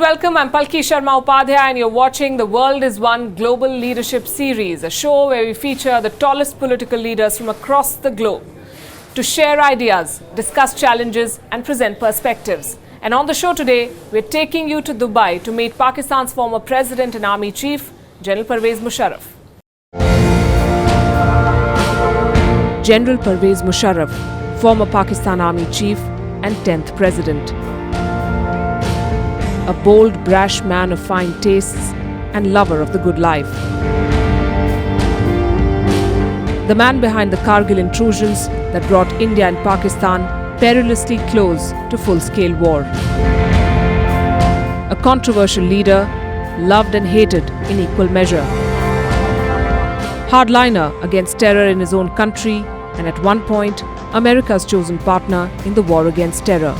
welcome. I'm Palki Sharma Upadhyay and you're watching The World is One Global Leadership Series, a show where we feature the tallest political leaders from across the globe to share ideas, discuss challenges and present perspectives. And on the show today, we're taking you to Dubai to meet Pakistan's former President and Army Chief, General Pervez Musharraf. General Pervez Musharraf, former Pakistan Army Chief and 10th President. A bold, brash man of fine tastes and lover of the good life. The man behind the Kargil intrusions that brought India and Pakistan perilously close to full-scale war. A controversial leader, loved and hated in equal measure. Hardliner against terror in his own country and at one point, America's chosen partner in the war against terror.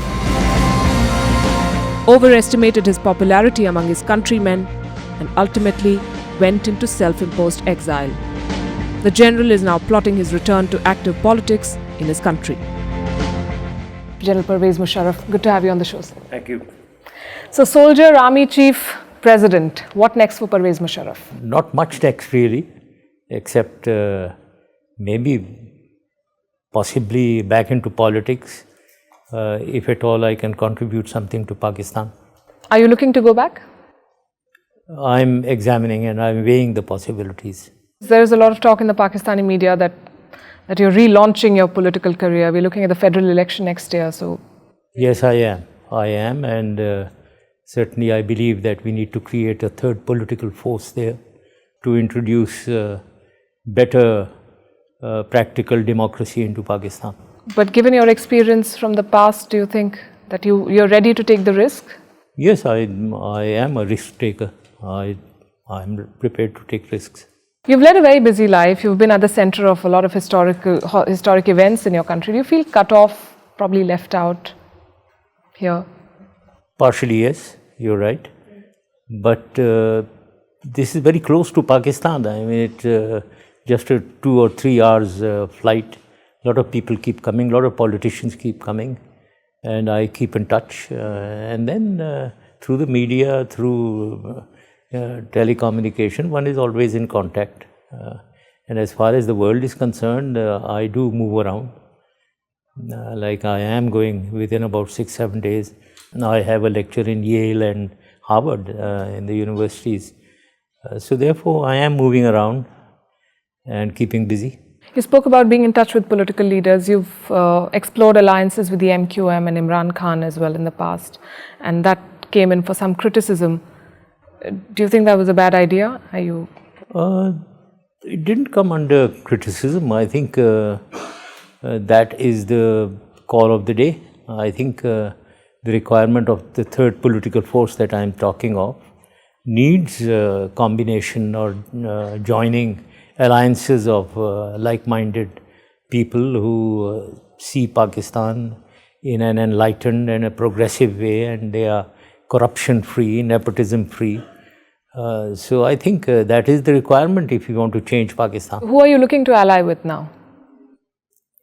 Overestimated his popularity among his countrymen and ultimately went into self-imposed exile. The general is now plotting his return to active politics in his country. General Pervez Musharraf, good to have you on the show, sir. Thank you. So, soldier, army chief, president, what next for Pervez Musharraf? Not much next really, except maybe possibly back into politics. If at all I can contribute something to Pakistan. Are you looking to go back? I'm examining and I'm weighing the possibilities. There is a lot of talk in the Pakistani media that you're relaunching your political career. We're looking at the federal election next year, so... Yes, I am, and certainly I believe that we need to create a third political force there to introduce better practical democracy into Pakistan. But given your experience from the past, do you think that you're ready to take the risk? Yes, I am a risk taker. I'm prepared to take risks. You've led a very busy life. You've been at the center of a lot of historic events in your country. Do you feel cut off, probably left out here? Partially, yes, you're right. But this is very close to Pakistan. I mean, it's just a 2 or 3 hours flight. A lot of people keep coming, a lot of politicians keep coming, and I keep in touch. And then through the media, through telecommunication, one is always in contact. And as far as the world is concerned, I do move around. Like I am going within about 6-7 days. Now I have a lecture in Yale and Harvard in the universities. So therefore, I am moving around and keeping busy. You spoke about being in touch with political leaders. You've explored alliances with the MQM and Imran Khan as well in the past, and that came in for some criticism. Do you think that was a bad idea? It didn't come under criticism. I think that is the call of the day. I think the requirement of the third political force that I'm talking of needs combination or joining alliances of like-minded people who see Pakistan in an enlightened and a progressive way, and they are corruption-free, nepotism-free. So I think that is the requirement if you want to change Pakistan. Who are you looking to ally with now?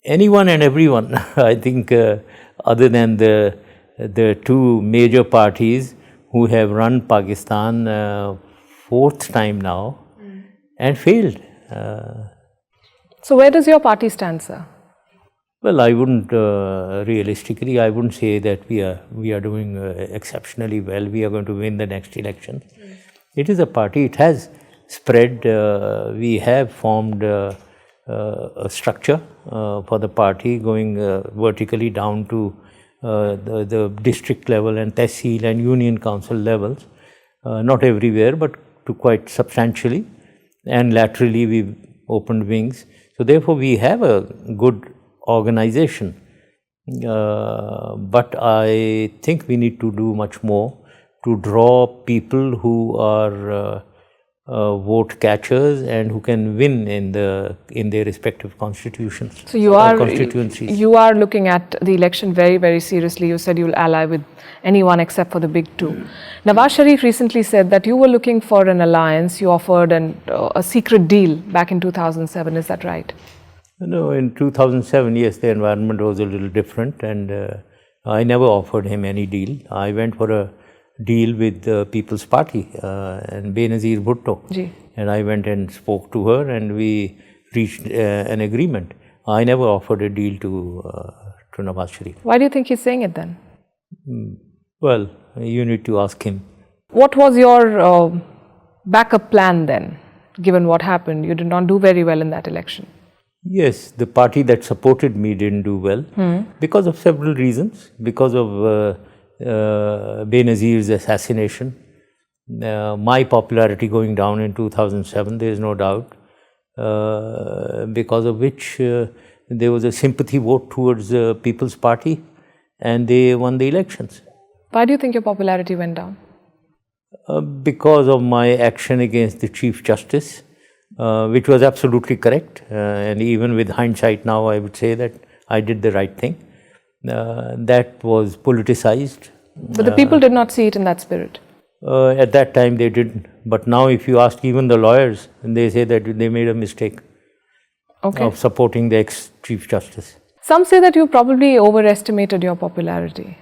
Anyone and everyone. I think other than the two major parties who have run Pakistan 4th time now and failed. So where does your party stand, sir? Well, I wouldn't realistically, I wouldn't say that we are doing exceptionally well. We are going to win the next election. It is a party. It has spread. We have formed a structure for the party going vertically down to the district level and tehsil and union council levels. Not everywhere, but to quite substantially. And laterally we've opened wings. So therefore we have a good organization. But I think we need to do much more to draw people who are vote catchers and who can win in their respective constitutions. So you are looking at the election very, very seriously. You said you'll ally with anyone except for the big two. Nawaz Sharif recently said that you were looking for an alliance. You offered a secret deal back in 2007. Is that right? No, in 2007, yes, the environment was a little different, and I never offered him any deal. I went for deal with the People's Party and Benazir Bhutto. Ji. And I went and spoke to her, and we reached an agreement. I never offered a deal to Nawaz Sharif. Why do you think he's saying it then? Well, you need to ask him. What was your backup plan then, given what happened? You did not do very well in that election. Yes, the party that supported me didn't do well because of several reasons. Because of Benazir's assassination, my popularity going down in 2007, there is no doubt, because of which there was a sympathy vote towards the People's Party, and they won the elections. Why do you think your popularity went down? Because of my action against the Chief Justice, which was absolutely correct, and even with hindsight now I would say that I did the right thing. That was politicized. But the people did not see it in that spirit. At that time they didn't, but now if you ask even the lawyers, they say that they made a mistake of supporting the ex-Chief Justice. Some say that you probably overestimated your popularity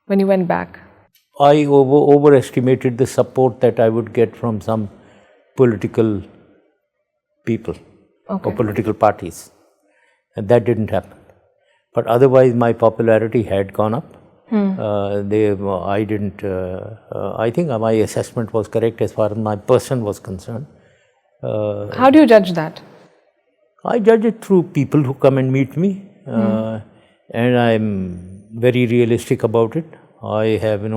when you went back. I overestimated the support that I would get from some political people or political parties, and that didn't happen. But otherwise my popularity had gone up. I think my assessment was correct as far as my person was concerned. How do you judge that? I judge it through people who come and meet me, and I'm very realistic about it. I have I'm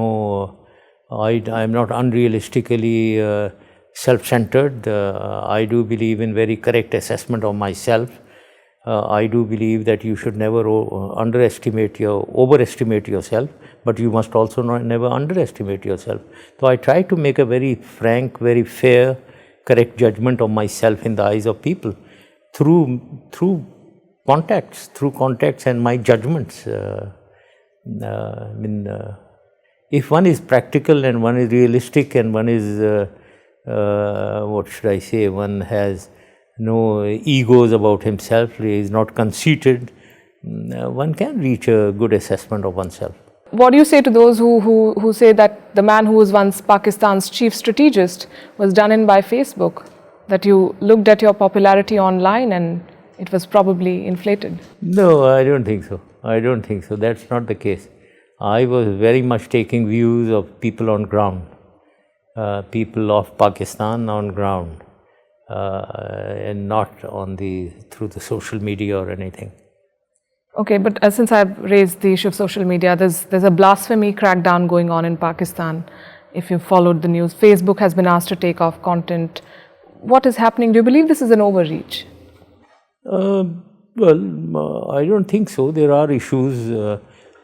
not unrealistically self-centered. I do believe in very correct assessment of myself. I do believe that you should never overestimate yourself, but you must also never underestimate yourself. So I try to make a very frank, very fair, correct judgment of myself in the eyes of people through contacts and my judgments. If one is practical and one is realistic and one is, one has no egos about himself, he is not conceited, one can reach a good assessment of oneself. What do you say to those who say that the man who was once Pakistan's chief strategist was done in by Facebook, that you looked at your popularity online and it was probably inflated? No, I don't think so. That's not the case. I was very much taking views of people on ground, people of Pakistan on ground, and not through the social media or anything. Okay, but since I've raised the issue of social media, there's a blasphemy crackdown going on in Pakistan. If you've followed the news, Facebook has been asked to take off content. What is happening? Do you believe this is an overreach? Well, I don't think so. There are issues,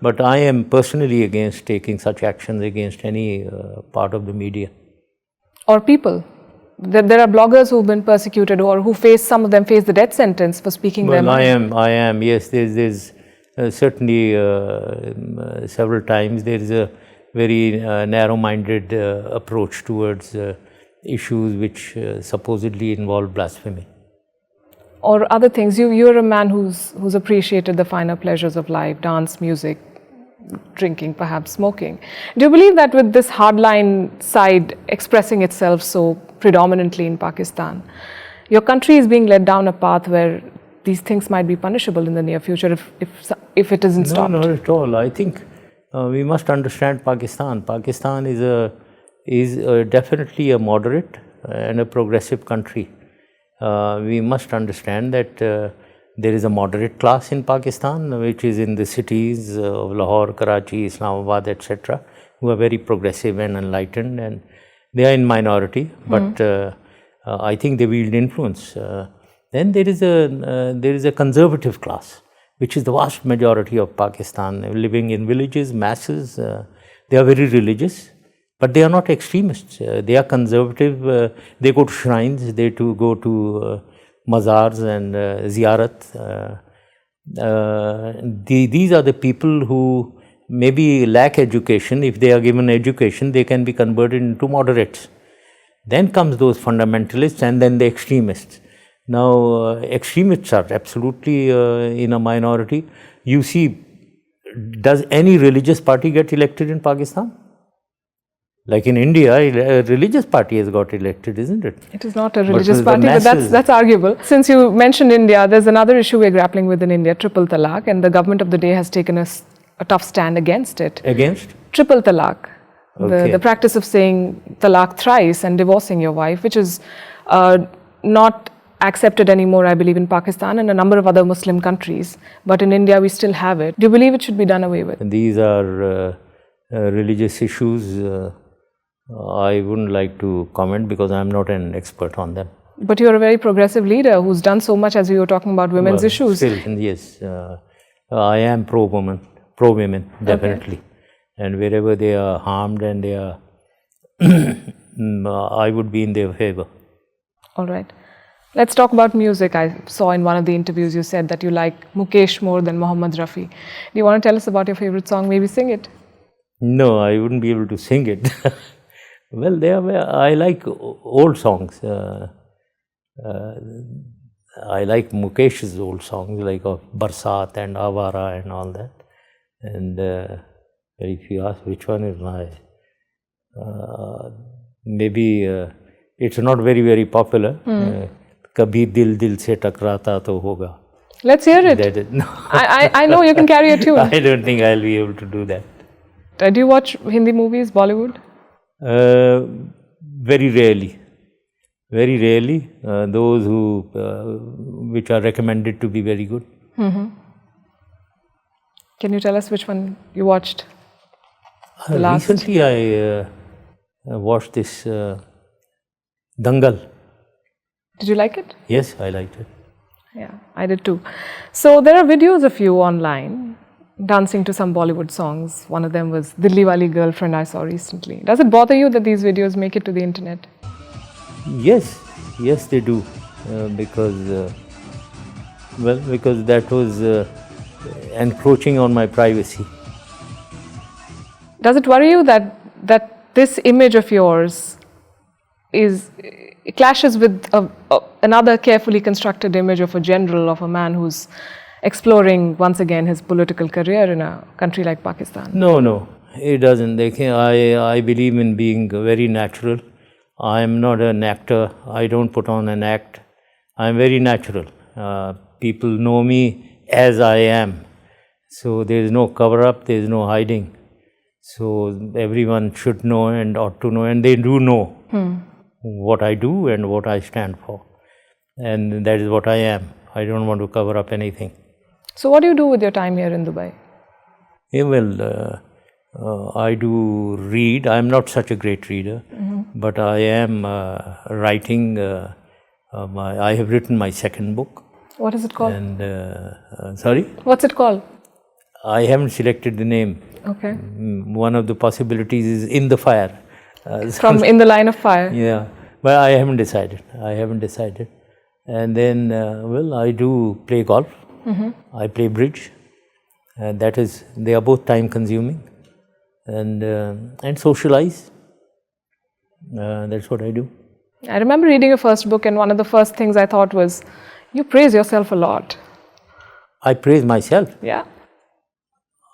but I am personally against taking such actions against any part of the media. Or people. There are bloggers who've been persecuted, or some of them face the death sentence for speaking their mind. I am. Yes, there's certainly several times there is a very narrow-minded approach towards issues which supposedly involve blasphemy. Or other things. You're a man who's appreciated the finer pleasures of life, dance, music, drinking, perhaps smoking. Do you believe that with this hardline side expressing itself so predominantly in Pakistan, your country is being led down a path where these things might be punishable in the near future if it isn't stopped? No, not at all. I think we must understand Pakistan. Pakistan is definitely a moderate and a progressive country. We must understand that there is a moderate class in Pakistan, which is in the cities of Lahore, Karachi, Islamabad, etc., who are very progressive and enlightened, and they are in minority, but I think they wield influence. Then there is a conservative class, which is the vast majority of Pakistan, living in villages, masses. They are very religious, but they are not extremists. They are conservative. They go to shrines. They go to mazars and ziyarat. These are the people who maybe lack education. If they are given education, they can be converted into moderates. Then comes those fundamentalists and then the extremists. Now, extremists are absolutely in a minority. You see, does any religious party get elected in Pakistan? Like in India, a religious party has got elected, isn't it? It is not a religious the party, but masses- that's arguable. Since you mentioned India, there's another issue we're grappling with in India, triple talaq, and the government of the day has taken a tough stand against it. Against? Triple talaq, Okay. the practice of saying talaq thrice and divorcing your wife, which is not accepted anymore, I believe, in Pakistan and a number of other Muslim countries. But in India, we still have it. Do you believe it should be done away with? And these are religious issues. I wouldn't like to comment because I'm not an expert on them. But you're a very progressive leader who's done so much, as we were talking about women's issues. Still, yes, I am pro-women, definitely. And wherever they are harmed and they are, I would be in their favor. All right. Let's talk about music. I saw in one of the interviews you said that you like Mukesh more than Mohammad Rafi. Do you want to tell us about your favorite song? Maybe sing it. No, I wouldn't be able to sing it. Well, I like old songs. I like Mukesh's old songs, like of Barsat and Avara and all that. And if you ask which one is my, maybe it's not very, very popular. Kabhi dil dil se takrata to hoga. Let's hear it. That is, no. I know you can carry a tune. I don't think I'll be able to do that. Do you watch Hindi movies, Bollywood? Very rarely. Very rarely. Those who, which are recommended to be very good. Can you tell us which one you watched? The last? Recently, I watched this Dangal. Did you like it? Yes, I liked it. Yeah, I did too. So there are videos of you online dancing to some Bollywood songs. One of them was Dilli Wali Girlfriend I saw recently. Does it bother you that these videos make it to the internet? Yes, yes, they do. Because that was encroaching on my privacy. Does it worry you that this image of yours clashes with another carefully constructed image of a general, of a man who's exploring once again his political career in a country like Pakistan? No, it doesn't. I believe in being very natural. I am not an actor. I don't put on an act. I am very natural. People know me as I am. So there is no cover up, there is no hiding. So everyone should know and ought to know, and they do know what I do and what I stand for. And that is what I am. I don't want to cover up anything. So what do you do with your time here in Dubai? Yeah, well, I do read. I'm not such a great reader, but I am writing. I have written my second book. What is it called? And sorry? What's it called? I haven't selected the name. Okay. One of the possibilities is In the Fire. From In the Line of Fire. Yeah, but I haven't decided. And then, I do play golf. I play bridge. They are both time consuming. And socialize. That's what I do. I remember reading your first book, and one of the first things I thought was, you praise yourself a lot. I praise myself. Yeah.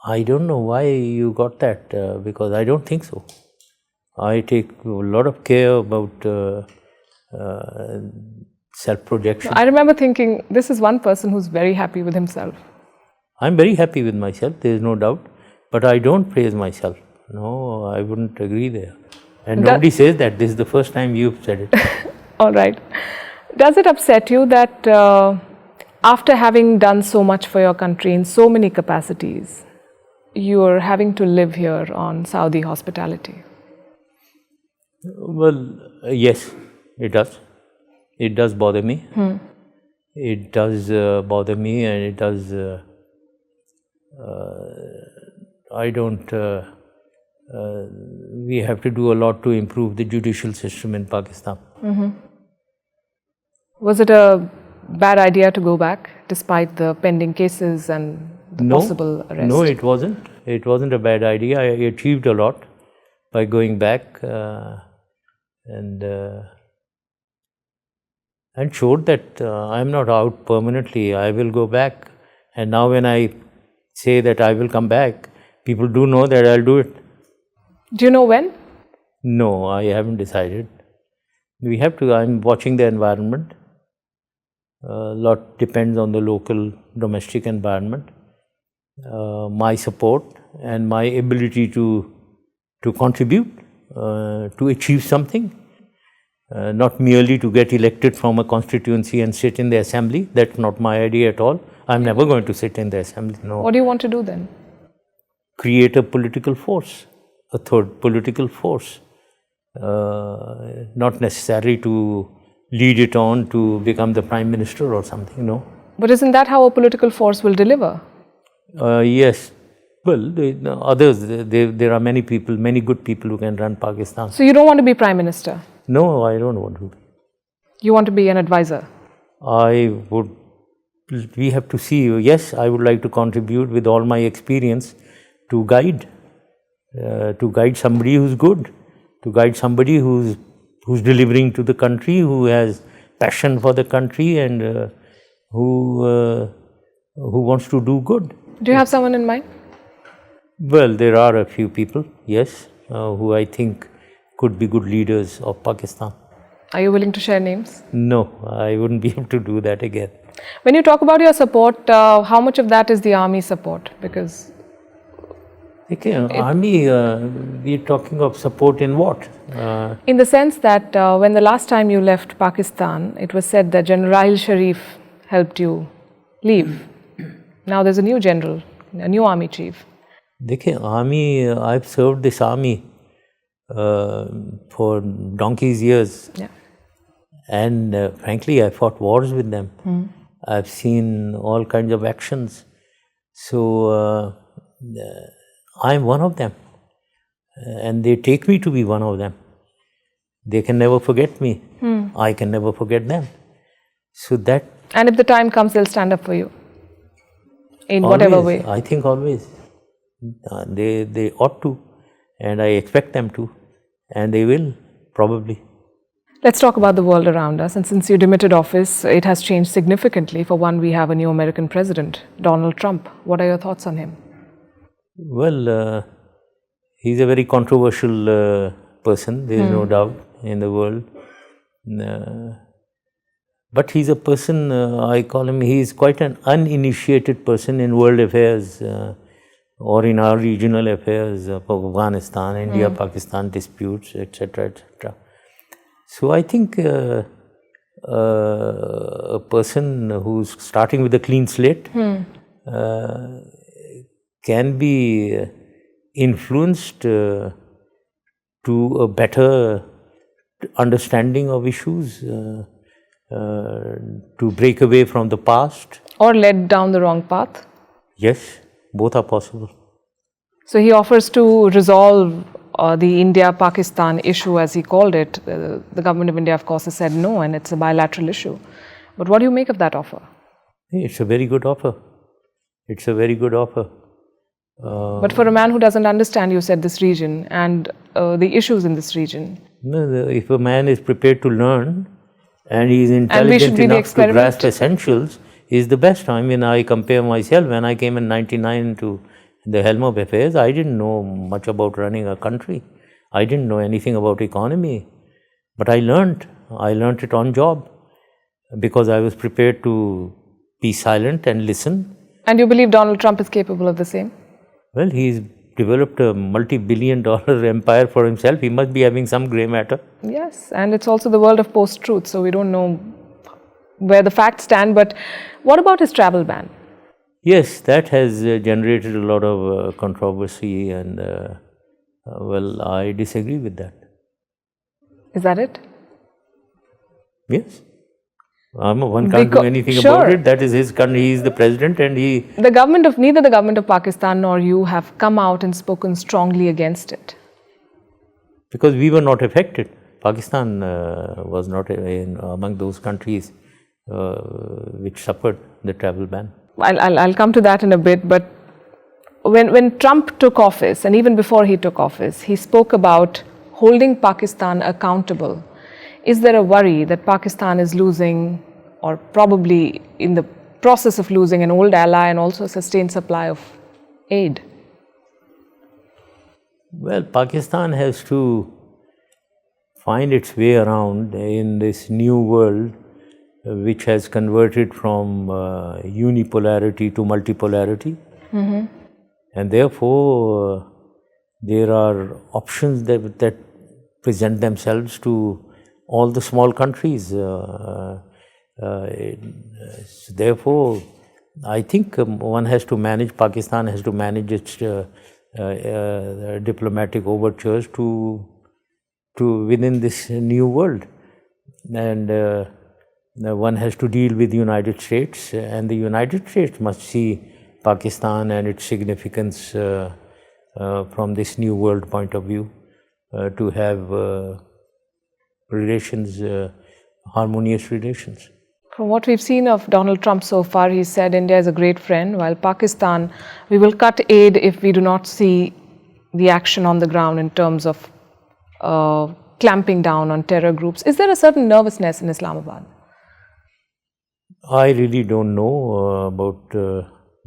I don't know why you got that, because I don't think so. I take a lot of care about self-projection. I remember thinking, this is one person who's very happy with himself. I'm very happy with myself, there is no doubt, but I don't praise myself. No, I wouldn't agree there. And nobody says that. This is the first time you've said it. All right. Does it upset you that after having done so much for your country in so many capacities, you're having to live here on Saudi hospitality? Well, yes, it does. It does bother me. It does bother me, and it does. I don't. We have to do a lot to improve the judicial system in Pakistan. Was it a bad idea to go back, despite the pending cases and the possible arrest? No, it wasn't. It wasn't a bad idea. I achieved a lot by going back. And showed that I'm not out permanently. I will go back. And now when I say that I will come back, people do know that I'll do it. Do you know when? No, I haven't decided. We have to, I'm watching the environment. A lot depends on the local domestic environment. My support and my ability to contribute, to achieve something, not merely to get elected from a constituency and sit in the assembly. That's not my idea at all. I'm never going to sit in the assembly, no. What do you want to do then? Create a political force, a third political force. Not necessary to lead it on to become the Prime Minister or something, no. But isn't that how a political force will deliver? Yes. Well, there are many people, many good people who can run Pakistan. So you don't want to be Prime Minister? No, I don't want to be. You want to be an advisor? We have to see. Yes, I would like to contribute with all my experience to guide somebody who's good, to guide somebody who's delivering to the country, who has passion for the country, and who wants to do good. Do you have someone in mind? Well, there are a few people, yes, who I think could be good leaders of Pakistan. Are you willing to share names? No, I wouldn't be able to do that again. When you talk about your support, how much of that is the army support? Because army, we're talking of support in what? in the sense that when the last time you left Pakistan, it was said that General Rahil Sharif helped you leave. Now there's a new general, a new army chief. Army, I've served this army for donkey's years. Yeah. And frankly, I fought wars with them. I've seen all kinds of actions. So I'm one of them. And they take me to be one of them. They can never forget me. I can never forget them. So that... And if the time comes, they'll stand up for you in always, whatever way. I think always. They ought to. And I expect them to. And they will, probably. Let's talk about the world around us. And since you demitted office, it has changed significantly. For one, we have a new American president, Donald Trump. What are your thoughts on him? Well, he's a very controversial person, there is no doubt, in the world. But he's a person, I call him, he's quite an uninitiated person in world affairs or in our regional affairs of Afghanistan, India, Pakistan disputes, etc., etc. So I think a person who's starting with a clean slate can be influenced to a better understanding of issues, to break away from the past. Or led down the wrong path? Yes, both are possible. So he offers to resolve the India-Pakistan issue, as he called it. The government of India, of course, has said no, and it's a bilateral issue. But what do you make of that offer? It's a very good offer. It's a very good offer. But for a man who doesn't understand, you said, this region and the issues in this region. No, if a man is prepared to learn and he is intelligent enough to grasp essentials, is the best. I mean, I compare myself. When I came in '99 to the helm of affairs, I didn't know much about running a country. I didn't know anything about economy. But I learned it on job because I was prepared to be silent and listen. And you believe Donald Trump is capable of the same? Well, he's developed a multi-billion-dollar empire for himself. He must be having some grey matter. Yes, and it's also the world of post-truth, so we don't know where the facts stand. But what about his travel ban? Yes, that has generated a lot of controversy, and well, I disagree with that. Is that it? Yes. One can't do anything about it. That is his country. He is the president, and neither the government of Pakistan nor you have come out and spoken strongly against it. Because we were not affected. Pakistan was not among those countries which suffered the travel ban. I'll come to that in a bit, but when Trump took office, and even before he took office, he spoke about holding Pakistan accountable. Is there a worry that Pakistan is losing, or probably in the process of losing, an old ally and also a sustained supply of aid? Well, Pakistan has to find its way around in this new world which has converted from unipolarity to multipolarity. And therefore, there are options that present themselves to all the small countries. Therefore, I think one has to manage, Pakistan has to manage its diplomatic overtures to within this new world. And one has to deal with the United States, and the United States must see Pakistan and its significance from this new world point of view, to have relations, harmonious relations. From what we've seen of Donald Trump so far, he said India is a great friend, while Pakistan, we will cut aid if we do not see the action on the ground in terms of clamping down on terror groups. Is there a certain nervousness in Islamabad? I really don't know about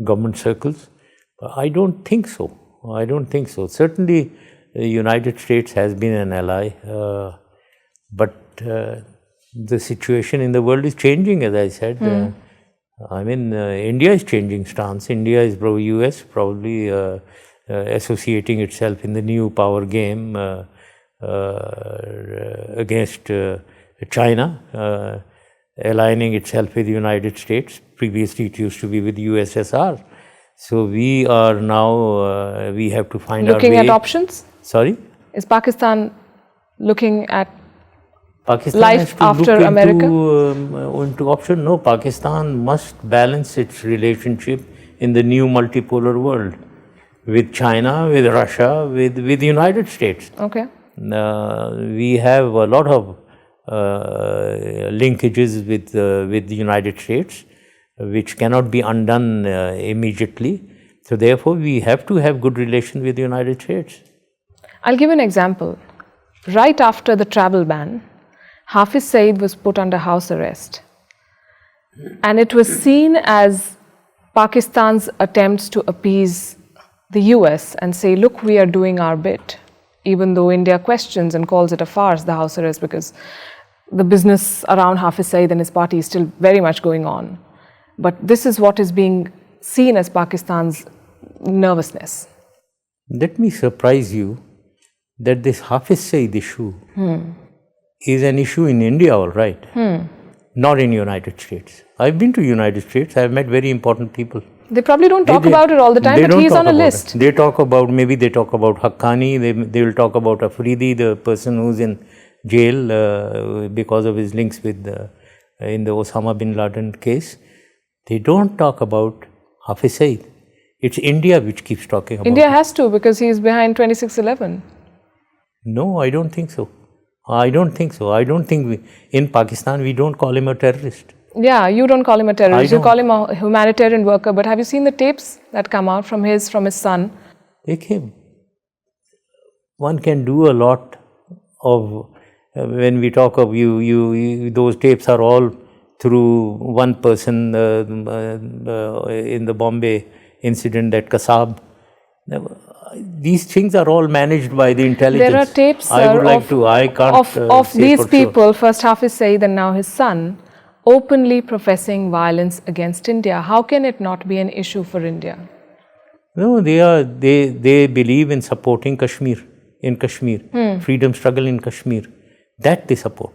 government circles. I don't think so. I don't think so. Certainly, the United States has been an ally, but the situation in the world is changing, as I said. India is changing stance. India is pro-US, probably associating itself in the new power game against China, aligning itself with the United States. Previously, it used to be with USSR. So we are now, we have to find our way. Looking at options? Sorry? Is Pakistan looking at Pakistan life has to after look America? Into option. No, Pakistan must balance its relationship in the new multipolar world with China, with Russia, with the United States. Okay. We have a lot of linkages with the United States, which cannot be undone immediately. So therefore, we have to have good relations with the United States. I'll give an example. Right after the travel ban, Hafiz Saeed was put under house arrest. And it was seen as Pakistan's attempts to appease the US and say, look, we are doing our bit. Even though India questions and calls it a farce, the house arrest, because the business around Hafiz Saeed and his party is still very much going on. But this is what is being seen as Pakistan's nervousness. Let me surprise you that this Hafiz Saeed issue is an issue in India, all right, not in United States. I've been to United States. I've met very important people. They probably don't talk about it all the time, but he's on a list. They talk about, maybe they talk about Haqqani, they will talk about Afridi, the person who's in jail because of his links with in the Osama bin Laden case. They don't talk about Hafiz Saeed. It's India which keeps talking about India it. has to, because he's behind 2611. No, I don't think so. I don't think so. I don't think in Pakistan we don't call him a terrorist. Yeah, you don't call him a terrorist, you call him a humanitarian worker. But have you seen the tapes that come out from his son? Take him. One can do a lot of, when we talk of those tapes are all through one person in the Bombay incident at Kasab. These things are all managed by the intelligence. There are tapes of these people, first Hafiz Saeed and now his son, openly professing violence against India. How can it not be an issue for India? No, they believe in supporting Kashmir, freedom struggle in Kashmir. That they support.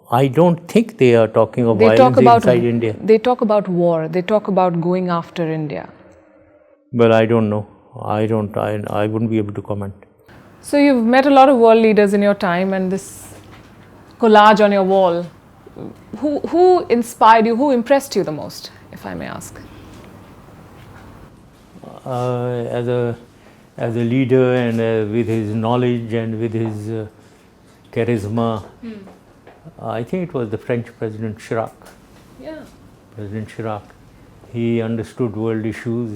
I don't think they are talking of violence inside India. They talk about war. They talk about going after India. Well, I don't know. I wouldn't be able to comment. So you've met a lot of world leaders in your time, and this collage on your wall, who inspired you, who impressed you the most, if I may ask? As a leader, and with his knowledge and with his charisma, I think it was the French President Chirac. Yeah. President Chirac. He understood world issues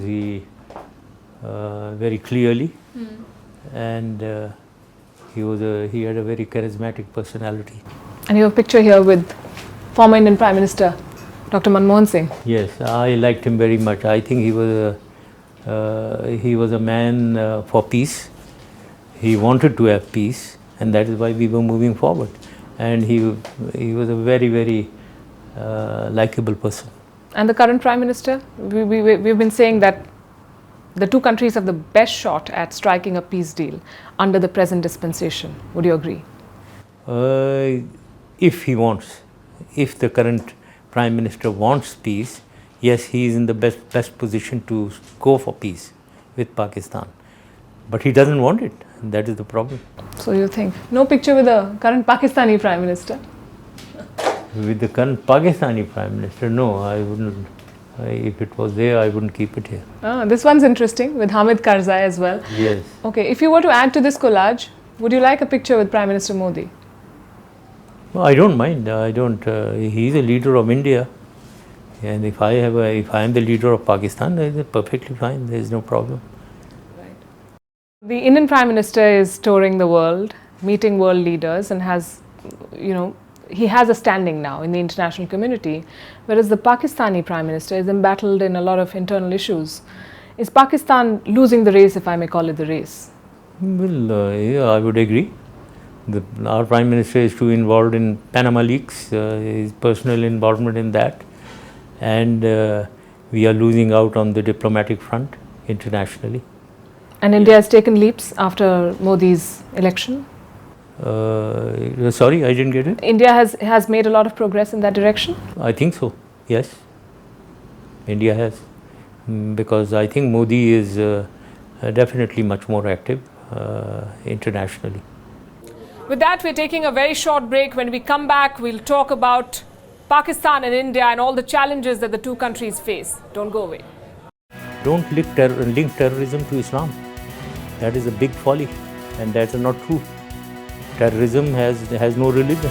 very clearly, and he had a very charismatic personality. And you have a picture here with former Indian Prime Minister Dr. Manmohan Singh. Yes, I liked him very much. I think he was a man for peace. He wanted to have peace, and that is why we were moving forward. And he was a very, very likable person. And the current Prime Minister? We've been saying that the two countries have the best shot at striking a peace deal under the present dispensation. Would you agree? If he wants, if the current Prime Minister wants peace, yes, he is in the best position to go for peace with Pakistan. But he doesn't want it. That is the problem. So you think no picture with the current Pakistani Prime Minister? With the current Pakistani Prime Minister, no, I wouldn't. If it was there, I wouldn't keep it here. This one's interesting, with Hamid Karzai as well. Yes. Okay, if you were to add to this collage, would you like a picture with Prime Minister Modi? No, I don't mind. I don't. He's a leader of India, and if I am the leader of Pakistan, then perfectly fine. There is no problem. The Indian Prime Minister is touring the world, meeting world leaders, and has, he has a standing now in the international community, whereas the Pakistani Prime Minister is embattled in a lot of internal issues. Is Pakistan losing the race, if I may call it the race? Well, yeah, I would agree. Our Prime Minister is too involved in Panama leaks, his personal involvement in that, and we are losing out on the diplomatic front internationally. And India has taken leaps after Modi's election? Sorry, I didn't get it. India has made a lot of progress in that direction? I think so, yes. India has. Because I think Modi is definitely much more active internationally. With that, we're taking a very short break. When we come back, we'll talk about Pakistan and India and all the challenges that the two countries face. Don't go away. Don't link terrorism to Islam. That is a big folly, and that's not true. Terrorism has no religion.